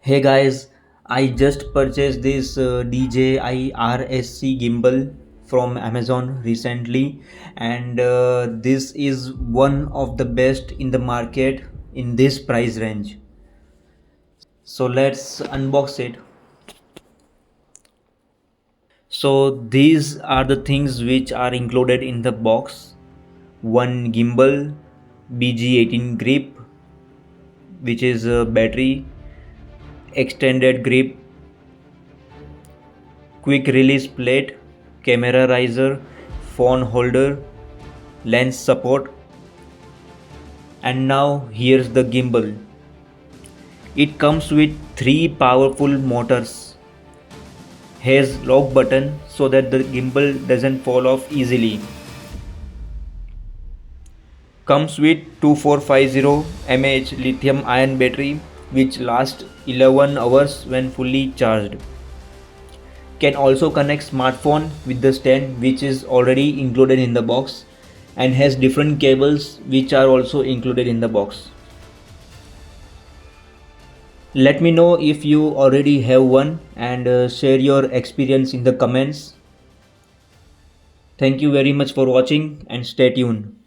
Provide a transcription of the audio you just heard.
Hey guys, I just purchased this DJI RSC Gimbal from Amazon recently, and this is one of the best in the market in this price range. So let's unbox it. So these are the things which are included in the box. One gimbal, BG18 grip, which is a battery, extended grip, quick release plate, camera riser, phone holder, lens support, and now here's the gimbal. It comes with three powerful motors, has lock button so that the gimbal doesn't fall off easily. Comes with 2450 mAh lithium ion battery which lasts 11 hours when fully charged. Can also connect smartphone with the stand which is already included in the box and has different cables which are also included in the box. Let me know if you already have one and share your experience in the comments. Thank you very much for watching and stay tuned.